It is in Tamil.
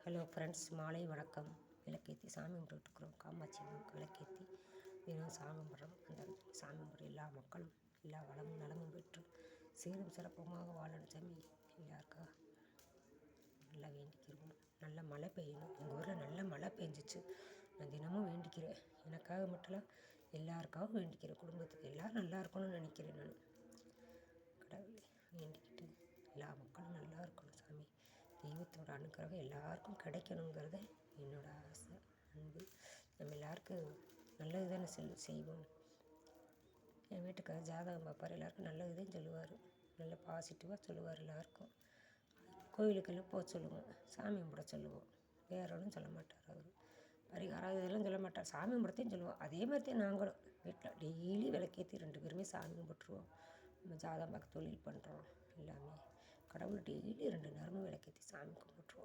ஹலோ ஃப்ரெண்ட்ஸ், மாலை வணக்கம். விளக்கேற்றி சாமி கும்பிட்டுருக்குறோம். காமாட்சி அம்மனுக்கு விளக்கேற்றி தினம் சாமி கும்பிட்றோம். அந்த சாமி கும்பிட்ற எல்லா மக்களும் எல்லா வளமும் நலமும் பெற்று சீரும் சிறப்புமாக வாழணும் சாமி. எல்லாருக்கா நல்லா வேண்டிக்கிறோம். நல்ல மழை பெய்யணும். எங்கள் ஊரில் நல்ல மழை பெஞ்சிச்சு. நான் தினமும் வேண்டிக்கிறேன். எனக்காக மட்டும் எல்லாருக்காகவும் வேண்டிக்கிறேன். குடும்பத்துக்கு எல்லோரும் நல்லா இருக்கணும்னு நினைக்கிறேன். நான் கடவுளை வேண்டிக்கிட்டு எல்லா மக்களும் நல்லா இருக்கணும் சாமி. தெய்வத்தோட அனுக்கிரகம் எல்லாருக்கும் கிடைக்கணுங்கிறத என்னோடய ஆசை, அன்பு. நம்ம எல்லாருக்கும் நல்லது தானே செய்வோம். என் வீட்டுக்காரர் ஜாதகம் பார்ப்பார். எல்லாருக்கும் நல்லது தான் சொல்லுவார். நல்ல பாசிட்டிவாக சொல்லுவார். எல்லாருக்கும் கோயிலுக்கெல்லாம் போக சொல்லுவோம், சாமி கும்பிட சொல்லுவோம். வேற ஒன்றும் சொல்ல மாட்டார் அவர். பரிகாரம் இதெல்லாம் சொல்ல மாட்டார். சாமி கும்பிடத்தையும் சொல்லுவோம். அதே மாதிரி தான் நாங்களும் வீட்டில் டெய்லி விளக்கேற்றி 2 பேருமே சாமி கும்பிட்ருவோம். நம்ம ஜாதகம் பார்க்க தொழில் பண்ணுறோம். எல்லாமே கடவுளை டெய்லி 2 நேரமும் விளக்கேற்றி சாமி கும்பிட்ருவோம்.